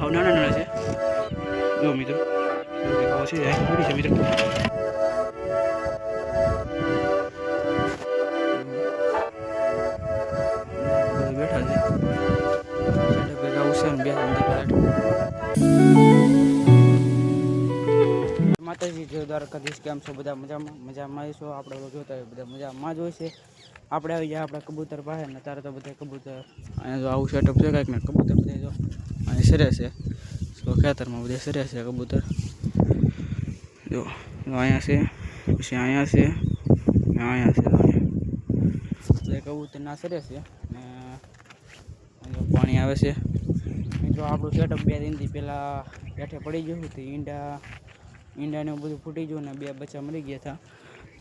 હાવ નાના નાના છે જો મિત્રો છે જાય છે મિત્રો બેઠા છે ભેગા આવશે ને બે માતાજી જય દ્વારકાધીશ કેમ છો બધા મજામાં આવીશું આપણે જોતા હોય બધા મજામાં જ હોય છે આપણે આવી જાય આપણા કબૂતર પાસે ને ત્યારે તો બધા કબૂતર અહીંયા જો આવું સેટઅપ છે કાંઈક ને કબૂતર બધા જો અહીંયા સરે છે તો ખેતરમાં બધા સરે છે કબૂતર જો અહીંયા છે પછી અહીંયા છે ને અહીંયા છે બધા કબૂતર ના સરે છે ને પાણી આવે છે મિત્રો આપણું સેટઅપ 2 દિનથી પહેલાં હેઠે પડી ગયું તો ઈંડાને બધું ફૂટી ગયું ને 2 બચ્ચા મરી ગયા હતા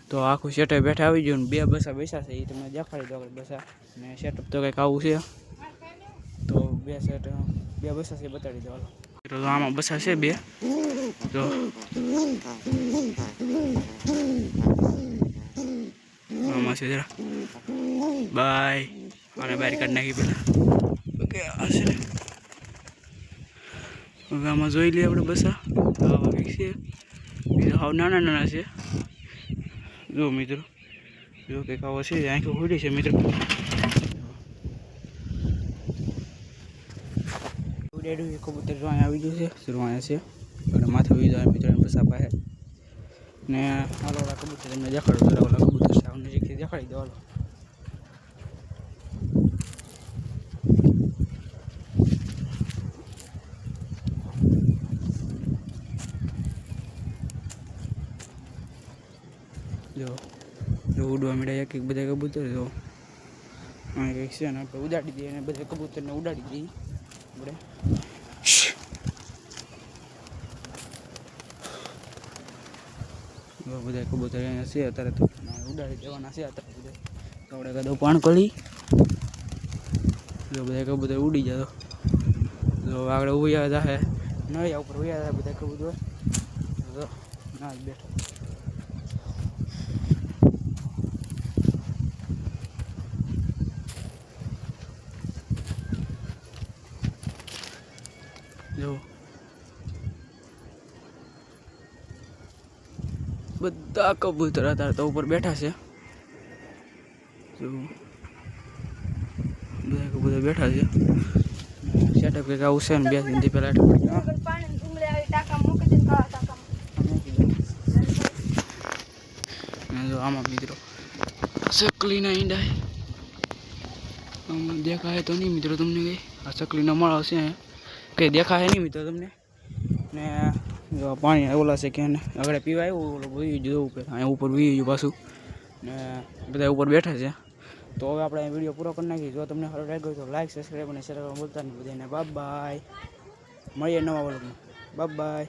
તો આખું સેટઅપ બેઠા આવી ગયું ને 2 બચ્ચા બેસા છે એ તમને દેખાડી દો બચ્ચા ને સેટઅપ તો કંઈક આવું છે તો 2 બચ્ચા છે બતાડી દો હાલો તો આમાં બચ્ચા છે 2 તો આમાં છે જરા બાય અને બહાર કાઢી નાખી પેલા ઓકે આ છે હવે આમાં જોઈ લઈએ આપણે બસા આવા કંઈક છે બીજા હાવ નાના નાના છે જો મિત્રો જો કંઈક આવો છે આંખો ખોલી છે મિત્રો ઉડેડું કબૂતર જો અહીંયા આવી ગયું છે શરૂ અહીંયા છે અને માથે આવી જાય મિત્રો બસા પાસે ને હાલો ઓલા કબૂતર તમને દેખાડો જરા ઓલા કબૂતર છે આવું નજીકથી દેખાડી દો હાલો જો ઉડવા મળ્યા એક બધા કબૂતર જો આ કંઈક છે ને આપણે ઉડાડી દઈએ અને બધા કબૂતરને ઉડાડી દઈએ આપણે બધા કબૂતર અહીંયા છે અત્યારે તો ઉડાડી દેવાના છે અત્યારે બધા આપણે કદો પાણ કરી જો બધા કબૂતર ઉડી જાય જો આગળ ઉયા જાય નળિયા ઉપર ઉયા જાય બધા કબૂતર ના જ બેઠો જો બધા કબૂતર અત્યારે તો ઉપર બેઠા છે જો બધા કબૂતર બેઠા છે સેટઅપ કંઈક આવું છે ને 2 દિનથી પહેલા જો આમાં મિત્રો ચકલીના ઈંડા આમાં દેખાય તો નહીં મિત્રો તમને કઈ આ ચકલીના માળા છે કંઈ દેખાય નહીં મિત્રો તમને ને જો પાણી ઓલા છે કે આગળ પીવા આવ્યું ઓલું ભૂઈ ગયું ઉપર અહીંયા ઉપર ભૂઈ ગયું પાછું ને બધા ઉપર બેઠા છે તો હવે આપણે વિડીયો પૂરો કરી નાખીએ જો તમને સારું લાગ્યું તો લાઈક સબસ્ક્રાઈબ અને શેર કરવાનું ભૂલતા નહીં બધાને બાય બાય મળીએ નવા વ્લોગમાં બાય બાય